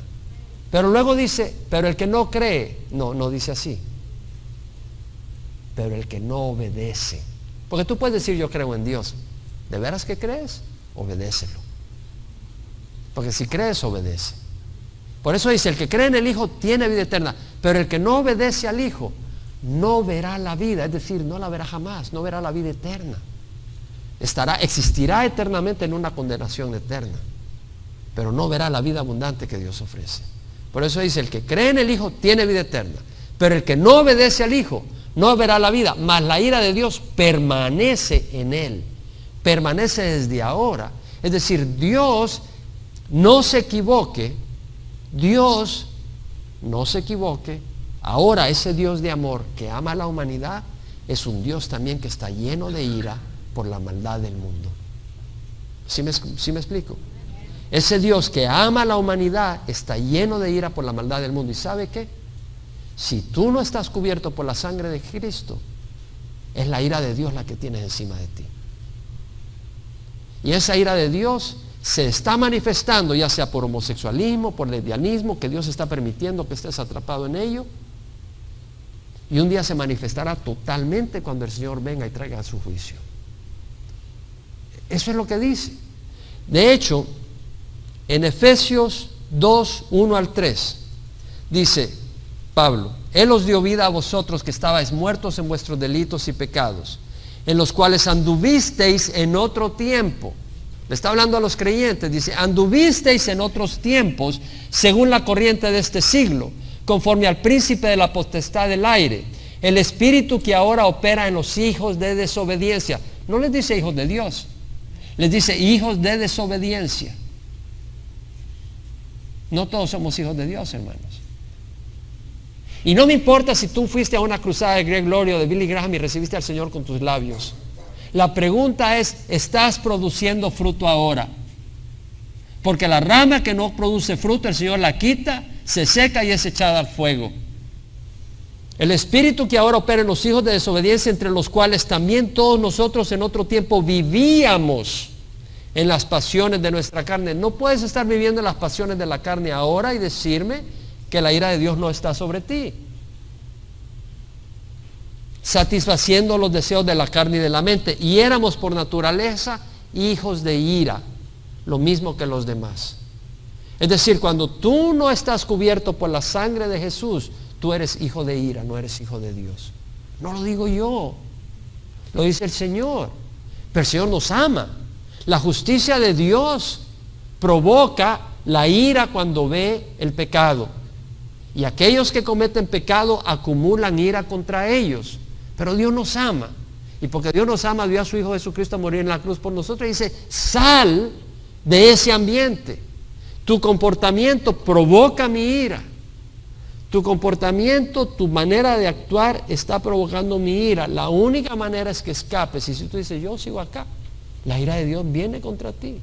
Pero luego dice, pero el que no cree, no dice así. Pero el que no obedece. Porque tú puedes decir, yo creo en Dios. ¿De veras que crees? Obedécelo. Porque si crees, obedece. Por eso dice, el que cree en el Hijo tiene vida eterna. Pero el que no obedece al Hijo no verá la vida. Es decir, no la verá jamás, no verá la vida eterna. Existirá eternamente en una condenación eterna, pero no verá la vida abundante que Dios ofrece. Por eso dice, el que cree en el Hijo tiene vida eterna, pero el que no obedece al Hijo no verá la vida, mas la ira de Dios permanece en él, permanece desde ahora. Es decir, Dios no se equivoque, Dios no se equivoque. Ahora ese Dios de amor que ama a la humanidad es un Dios también que está lleno de ira por la maldad del mundo. ¿Sí me explico? Ese Dios que ama a la humanidad está lleno de ira por la maldad del mundo. ¿Y sabe qué? Si tú no estás cubierto por la sangre de Cristo, es la ira de Dios la que tienes encima de ti. Y esa ira de Dios se está manifestando, ya sea por homosexualismo, por lesbianismo, que Dios está permitiendo que estés atrapado en ello. Y un día se manifestará totalmente cuando el Señor venga y traiga su juicio. Eso es lo que dice. De hecho, en Efesios 2, 1 al 3, dice Pablo: Él os dio vida a vosotros que estabais muertos en vuestros delitos y pecados, en los cuales anduvisteis en otro tiempo. Le está hablando a los creyentes, dice: anduvisteis en otros tiempos, según la corriente de este siglo, conforme al príncipe de la potestad del aire, el espíritu que ahora opera en los hijos de desobediencia. No les dice hijos de Dios, les dice hijos de desobediencia. No todos somos hijos de Dios, hermanos. Y no me importa si tú fuiste a una cruzada de Greg Laurie o de Billy Graham y recibiste al Señor con tus labios. La pregunta es: ¿estás produciendo fruto ahora? Porque la rama que no produce fruto, el Señor la quita, se seca y es echada al fuego. El espíritu que ahora opera en los hijos de desobediencia, entre los cuales también todos nosotros en otro tiempo vivíamos en las pasiones de nuestra carne. No puedes estar viviendo en las pasiones de la carne ahora y decirme que la ira de Dios no está sobre ti. Satisfaciendo los deseos de la carne y de la mente. Y éramos por naturaleza hijos de ira, lo mismo que los demás. Es decir, cuando tú no estás cubierto por la sangre de Jesús, tú eres hijo de ira, no eres hijo de Dios. No lo digo yo, lo dice el Señor. Pero el Señor nos ama. La justicia de Dios provoca la ira cuando ve el pecado. Y aquellos que cometen pecado acumulan ira contra ellos. Pero Dios nos ama. Y porque Dios nos ama, dio a su Hijo Jesucristo a morir en la cruz por nosotros. Y dice: sal de ese ambiente. Tu comportamiento provoca mi ira. Tu comportamiento, tu manera de actuar está provocando mi ira. La única manera es que escapes. Y si tú dices: yo sigo acá, la ira de Dios viene contra ti.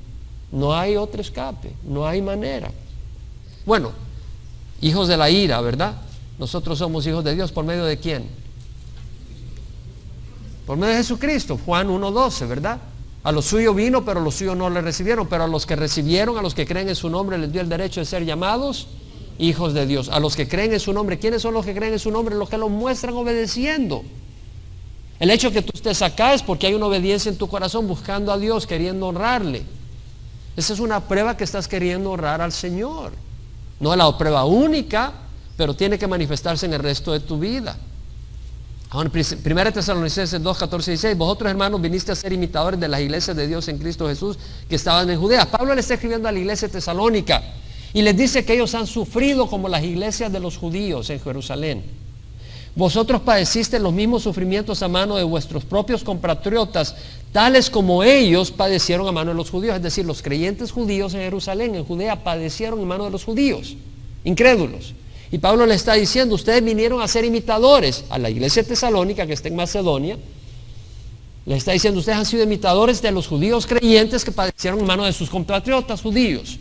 No hay otro escape, no hay manera. Bueno, hijos de la ira, ¿verdad? Nosotros somos hijos de Dios, ¿por medio de quién? Por medio de Jesucristo. Juan 1:12, ¿verdad? A los suyos vino, pero los suyos no le recibieron. Pero a los que recibieron, a los que creen en su nombre, les dio el derecho de ser llamados hijos de Dios. A los que creen en su nombre. ¿Quiénes son los que creen en su nombre? Los que lo muestran obedeciendo. El hecho de que tú estés acá es porque hay una obediencia en tu corazón, buscando a Dios, queriendo honrarle. Esa es una prueba que estás queriendo honrar al Señor. No es la prueba única, pero tiene que manifestarse en el resto de tu vida. Ahora, 1 Tesalonicenses 2, 14 y 16: vosotros, hermanos, viniste a ser imitadores de las iglesias de Dios en Cristo Jesús que estaban en Judea. Pablo le está escribiendo a la iglesia tesalónica y les dice que ellos han sufrido como las iglesias de los judíos en Jerusalén. Vosotros padecisteis los mismos sufrimientos a mano de vuestros propios compatriotas, tales como ellos padecieron a mano de los judíos. Es decir, los creyentes judíos en Jerusalén, en Judea, padecieron a mano de los judíos, incrédulos. Y Pablo le está diciendo: ustedes vinieron a ser imitadores. A la iglesia tesalónica que está en Macedonia, le está diciendo: ustedes han sido imitadores de los judíos creyentes que padecieron en mano de sus compatriotas judíos,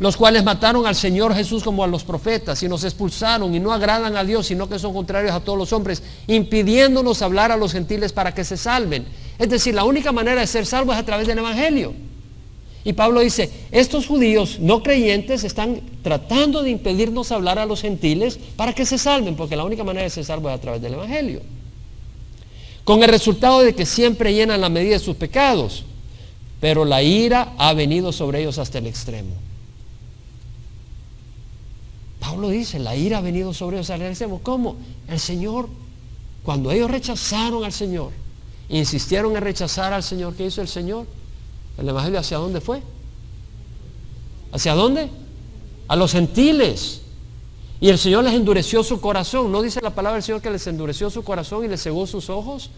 los cuales mataron al Señor Jesús como a los profetas, y nos expulsaron, y no agradan a Dios, sino que son contrarios a todos los hombres, impidiéndonos hablar a los gentiles para que se salven. Es decir, la única manera de ser salvo es a través del evangelio. Y Pablo dice: estos judíos no creyentes están tratando de impedirnos hablar a los gentiles para que se salven, porque la única manera de ser salvo es a través del evangelio. Con el resultado de que siempre llenan la medida de sus pecados, pero la ira ha venido sobre ellos hasta el extremo. Pablo dice: la ira ha venido sobre ellos hasta el extremo. ¿Cómo? El Señor, cuando ellos rechazaron al Señor, insistieron en rechazar al Señor, ¿qué hizo el Señor? ¿El evangelio hacia dónde fue? ¿Hacia dónde? A los gentiles. Y el Señor les endureció su corazón. ¿No dice la palabra del Señor que les endureció su corazón y les cegó sus ojos?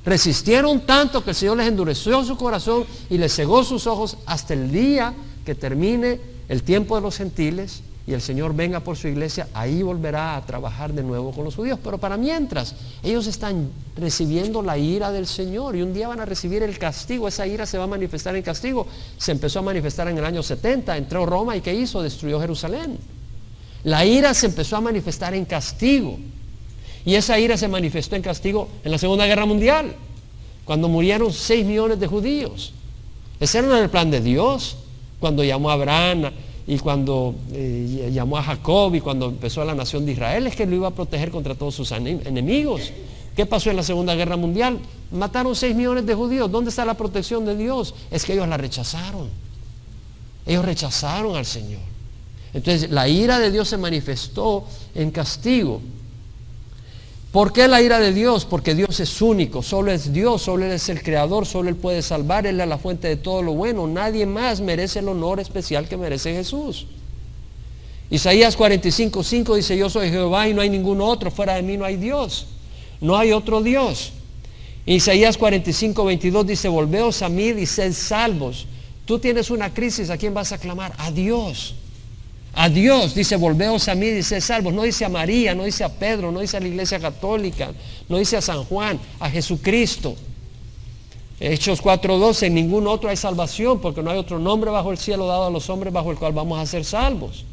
Resistieron tanto que el Señor les endureció su corazón y les cegó sus ojos hasta el día que termine el tiempo de los gentiles y el Señor venga por su iglesia, ahí volverá a trabajar de nuevo con los judíos. Pero para mientras, ellos están recibiendo la ira del Señor y un día van a recibir el castigo. Esa ira se va a manifestar en castigo. Se empezó a manifestar en el año 70, entró Roma y ¿qué hizo? Destruyó Jerusalén. La ira se empezó a manifestar en castigo. Y esa ira se manifestó en castigo en la Segunda Guerra Mundial, cuando murieron 6 millones de judíos. Ese no era el plan de Dios, cuando llamó a Abraham y cuando llamó a Jacob y cuando empezó la nación de Israel, es que lo iba a proteger contra todos sus enemigos. ¿Qué pasó en la Segunda Guerra Mundial? Mataron 6 millones de judíos. ¿Dónde está la protección de Dios? Es que ellos la rechazaron. Ellos rechazaron al Señor. Entonces la ira de Dios se manifestó en castigo. ¿Por qué la ira de Dios? Porque Dios es único, solo es Dios, solo Él es el creador, solo Él puede salvar, Él es la fuente de todo lo bueno. Nadie más merece el honor especial que merece Jesús. Isaías 45:5 dice: yo soy Jehová y no hay ningún otro, fuera de mí no hay Dios, no hay otro Dios. Isaías 45:22 dice: volveos a mí y sed salvos. Tú tienes una crisis, ¿a quién vas a clamar? A Dios. A Dios, dice: volveos a mí y sed salvos. No dice a María, no dice a Pedro, no dice a la Iglesia Católica, no dice a San Juan, a Jesucristo. Hechos 4:12: en ningún otro hay salvación, porque no hay otro nombre bajo el cielo dado a los hombres bajo el cual vamos a ser salvos.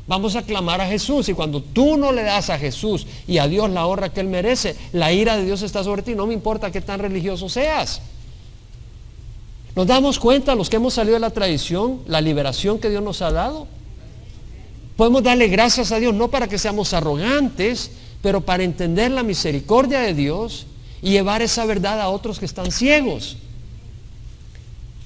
Vamos a clamar a Jesús, y cuando tú no le das a Jesús y a Dios la honra que Él merece, la ira de Dios está sobre ti. No me importa qué tan religioso seas. Nos damos cuenta, los que hemos salido de la tradición, la liberación que Dios nos ha dado. Podemos darle gracias a Dios, no para que seamos arrogantes, pero para entender la misericordia de Dios y llevar esa verdad a otros que están ciegos.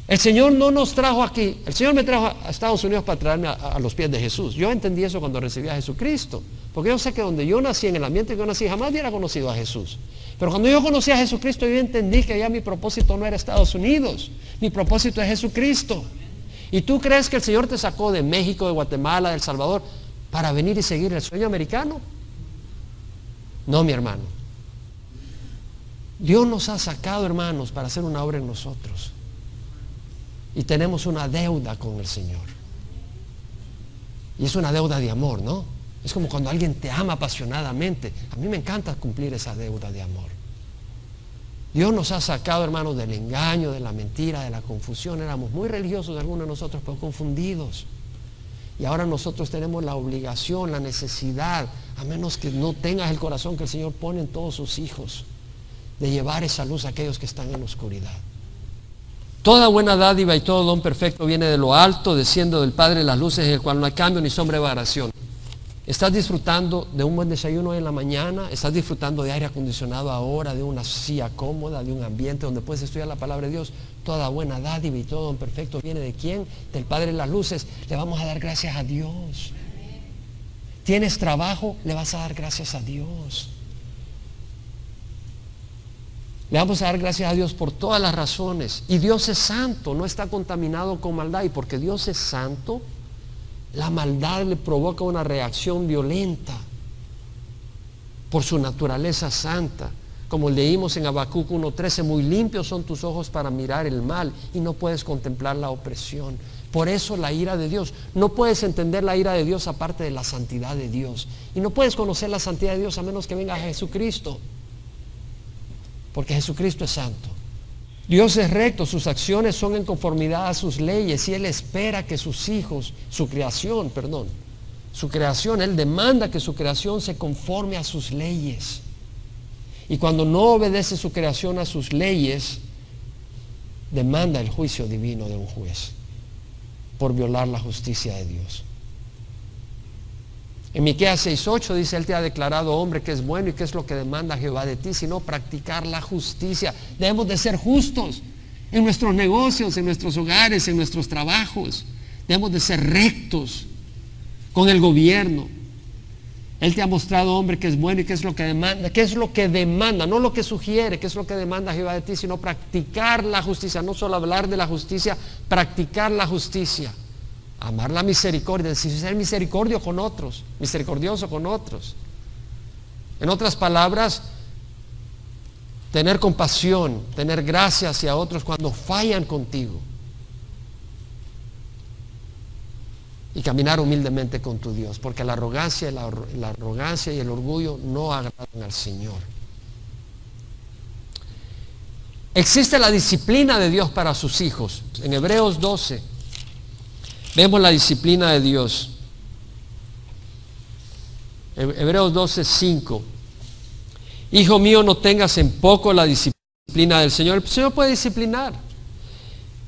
El Señor no nos trajo aquí, el Señor me trajo a Estados Unidos para traerme a los pies de Jesús. Yo entendí eso cuando recibí a Jesucristo, porque yo sé que donde yo nací, en el ambiente que yo nací, jamás hubiera conocido a Jesús. Pero cuando yo conocí a Jesucristo, yo entendí que ya mi propósito no era Estados Unidos, mi propósito es Jesucristo. ¿Y tú crees que el Señor te sacó de México, de Guatemala, de El Salvador, para venir y seguir el sueño americano? No, mi hermano. Dios nos ha sacado, hermanos, para hacer una obra en nosotros. Y tenemos una deuda con el Señor. Y es una deuda de amor, ¿no? Es como cuando alguien te ama apasionadamente. A mí me encanta cumplir esa deuda de amor. Dios nos ha sacado, hermanos, del engaño, de la mentira, de la confusión. Éramos muy religiosos algunos de nosotros, pero confundidos. Y ahora nosotros tenemos la obligación, la necesidad, a menos que no tengas el corazón que el Señor pone en todos sus hijos, de llevar esa luz a aquellos que están en la oscuridad. Toda buena dádiva y todo don perfecto viene de lo alto, desciende del Padre de las luces, en el cual no hay cambio ni sombra de variación. ¿Estás disfrutando de un buen desayuno en la mañana? ¿Estás disfrutando de aire acondicionado ahora, de una silla cómoda, de un ambiente donde puedes estudiar la palabra de Dios? Toda buena dádiva y todo don perfecto viene ¿de quién? Del Padre de las luces. Le vamos a dar gracias a Dios. ¿Tienes trabajo? Le vas a dar gracias a Dios. Le vamos a dar gracias a Dios por todas las razones. Y Dios es santo, no está contaminado con maldad. Y porque Dios es santo, la maldad le provoca una reacción violenta por su naturaleza santa. Como leímos en Habacuc 1:13, muy limpios son tus ojos para mirar el mal y no puedes contemplar la opresión. Por eso la ira de Dios. No puedes entender la ira de Dios aparte de la santidad de Dios. Y no puedes conocer la santidad de Dios a menos que venga Jesucristo. Porque Jesucristo es santo. Dios es recto, sus acciones son en conformidad a sus leyes y Él espera que sus hijos, su creación, Él demanda que su creación se conforme a sus leyes. Y cuando no obedece su creación a sus leyes, demanda el juicio divino de un juez por violar la justicia de Dios. En Miqueas 6:8 dice: Él te ha declarado hombre que es bueno y que es lo que demanda Jehová de ti, sino practicar la justicia. Debemos de ser justos en nuestros negocios, en nuestros hogares, en nuestros trabajos. Debemos de ser rectos con el gobierno. Él te ha mostrado, hombre, que es bueno y que es lo que demanda. ¿Qué es lo que demanda? No lo que sugiere, que es lo que demanda Jehová de ti, sino practicar la justicia. No solo hablar de la justicia, practicar la justicia. Amar la misericordia, ser misericordioso con otros. En otras palabras, tener compasión, tener gracia hacia otros cuando fallan contigo. y caminar humildemente con tu Dios, porque la arrogancia y el orgullo no agradan al Señor. Existe la disciplina de Dios para sus hijos. En Hebreos 12 vemos la disciplina de Dios. Hebreos 12:5. Hijo mío, no tengas en poco la disciplina del Señor. El Señor puede disciplinar.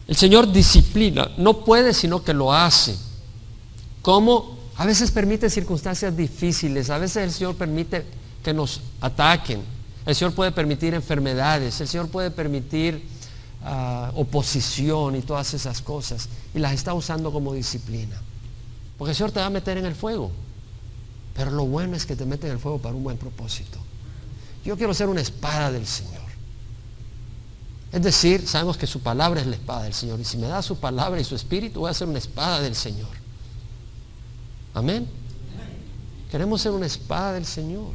El Señor disciplina. No puede, sino que lo hace. ¿Cómo? A veces permite circunstancias difíciles. A veces el Señor permite que nos ataquen. El Señor puede permitir enfermedades. El Señor puede permitir oposición y todas esas cosas. Y las está usando como disciplina. Porque el Señor te va a meter en el fuego. Pero lo bueno es que te mete en el fuego para un buen propósito. Yo quiero ser una espada del Señor. Es decir, sabemos que su palabra es la espada del Señor. Y si me da su palabra y su espíritu, voy a ser una espada del Señor. Amén. Queremos ser una espada del Señor.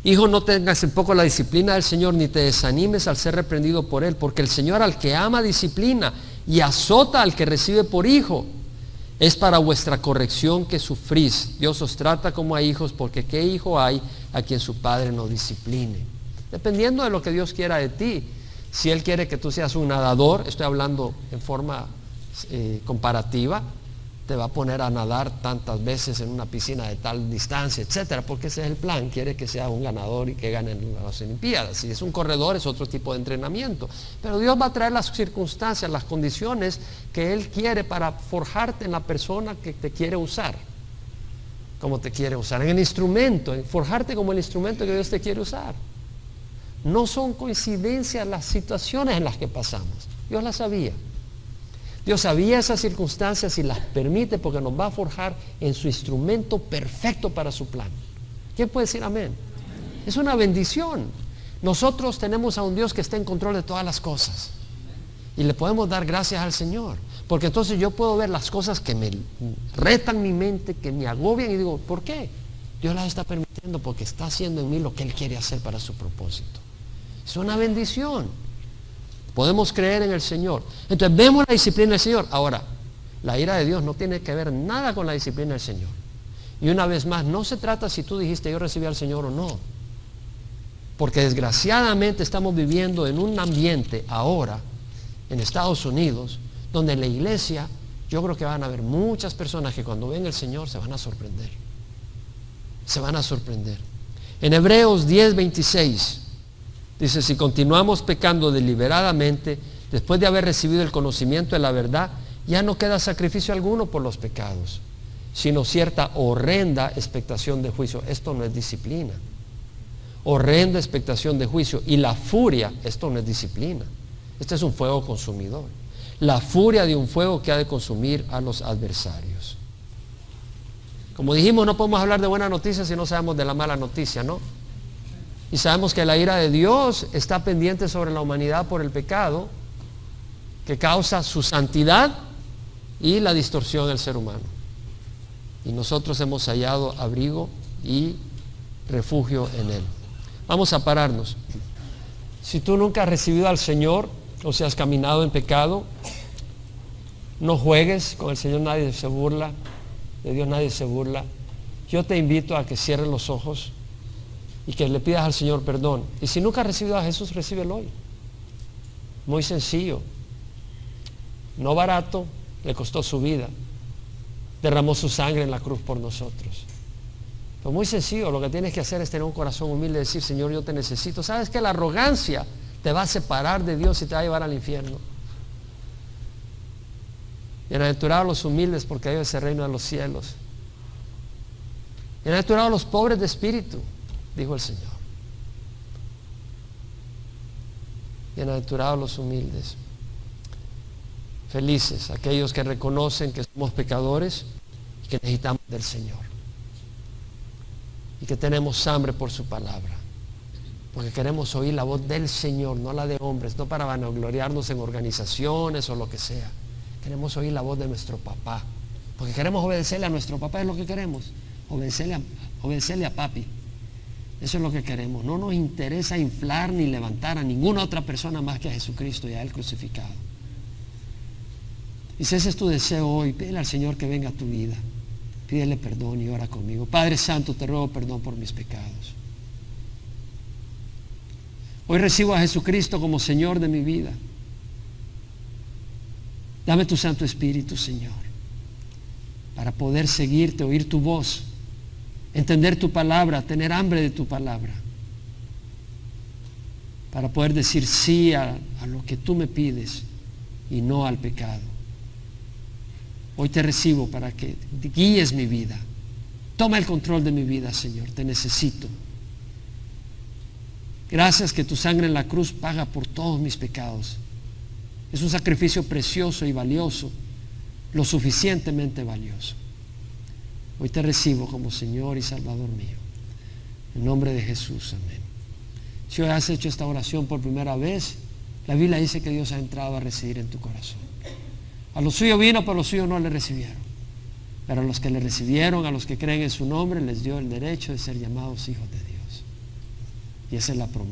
Hijo, no tengas en poco la disciplina del Señor, ni te desanimes al ser reprendido por Él, porque el Señor al que ama disciplina y azota al que recibe por hijo. Es para vuestra corrección que sufrís. Dios os trata como a hijos, porque ¿qué hijo hay a quien su padre no discipline? Dependiendo de lo que Dios quiera de ti. Si Él quiere que tú seas un nadador, estoy hablando en forma comparativa, te va a poner a nadar tantas veces en una piscina de tal distancia, etcétera, porque ese es el plan. Quiere que sea un ganador y que gane en las Olimpiadas. Si es un corredor, es otro tipo de entrenamiento. Pero Dios va a traer las circunstancias, las condiciones que Él quiere para forjarte en la persona que te quiere usar. Como te quiere usar, en el instrumento, en forjarte como el instrumento que Dios te quiere usar. No son coincidencias las situaciones en las que pasamos. Dios las sabía. Dios sabía esas circunstancias y las permite porque nos va a forjar en su instrumento perfecto para su plan. ¿Quién puede decir amén? Es una bendición. Nosotros tenemos a un Dios que está en control de todas las cosas. Y le podemos dar gracias al Señor. Porque entonces yo puedo ver las cosas que me retan mi mente, que me agobian y digo, ¿por qué? Dios las está permitiendo porque está haciendo en mí lo que Él quiere hacer para su propósito. Es una bendición. Podemos creer en el Señor. Entonces vemos la disciplina del Señor. Ahora, la ira de Dios no tiene que ver nada con la disciplina del Señor. Y una vez más, no se trata si tú dijiste yo recibí al Señor o no. Porque desgraciadamente estamos viviendo en un ambiente ahora, en Estados Unidos, donde en la iglesia yo creo que van a haber muchas personas que cuando ven al Señor se van a sorprender. Se van a sorprender. En Hebreos 10:26 dice, si continuamos pecando deliberadamente, después de haber recibido el conocimiento de la verdad, ya no queda sacrificio alguno por los pecados, sino cierta horrenda expectación de juicio. Esto no es disciplina. Horrenda expectación de juicio. Y la furia, esto no es disciplina. Este es un fuego consumidor. La furia de un fuego que ha de consumir a los adversarios. Como dijimos, no podemos hablar de buena noticia si no sabemos de la mala noticia, ¿no? Y sabemos que la ira de Dios está pendiente sobre la humanidad por el pecado que causa su santidad y la distorsión del ser humano. Y nosotros hemos hallado abrigo y refugio en Él. Vamos a pararnos. Si tú nunca has recibido al Señor o si has caminado en pecado, no juegues con el Señor, nadie se burla, de Dios nadie se burla. Yo te invito a que cierres los ojos y que le pidas al Señor perdón. Y si nunca has recibido a Jesús, recíbelo hoy. Muy sencillo. No barato, le costó su vida. Derramó su sangre en la cruz por nosotros. Pero muy sencillo, lo que tienes que hacer es tener un corazón humilde y decir, Señor, yo te necesito. ¿Sabes que la arrogancia te va a separar de Dios y te va a llevar al infierno? Bienaventurados los humildes, porque ellos es el reino de los cielos. Bienaventurados los pobres de espíritu, dijo el Señor. Bienaventurados los humildes. Felices aquellos que reconocen que somos pecadores y que necesitamos del Señor. Y que tenemos hambre por su palabra. Porque queremos oír la voz del Señor, no la de hombres, no para vanagloriarnos en organizaciones o lo que sea. Queremos oír la voz de nuestro papá. Porque queremos obedecerle a nuestro papá, es lo que queremos. Obedecerle a papi. Eso es lo que queremos. No nos interesa inflar ni levantar a ninguna otra persona más que a Jesucristo y a Él crucificado. Y si ese es tu deseo hoy, pídele al Señor que venga a tu vida. Pídele perdón y ora conmigo. Padre Santo, te ruego perdón por mis pecados. Hoy recibo a Jesucristo como Señor de mi vida. Dame tu Santo Espíritu, Señor, para poder seguirte, oír tu voz, entender tu palabra, tener hambre de tu palabra, para poder decir sí a lo que tú me pides y no al pecado. Hoy te recibo para que guíes mi vida. Toma el control de mi vida, Señor, te necesito. Gracias que tu sangre en la cruz paga por todos mis pecados. Es un sacrificio precioso y valioso, lo suficientemente valioso. Hoy te recibo como Señor y Salvador mío. En nombre de Jesús, amén. Si hoy has hecho esta oración por primera vez, la Biblia dice que Dios ha entrado a residir en tu corazón. A los suyos vino, pero los suyos no le recibieron. Pero a los que le recibieron, a los que creen en su nombre, les dio el derecho de ser llamados hijos de Dios. Y esa es la promesa.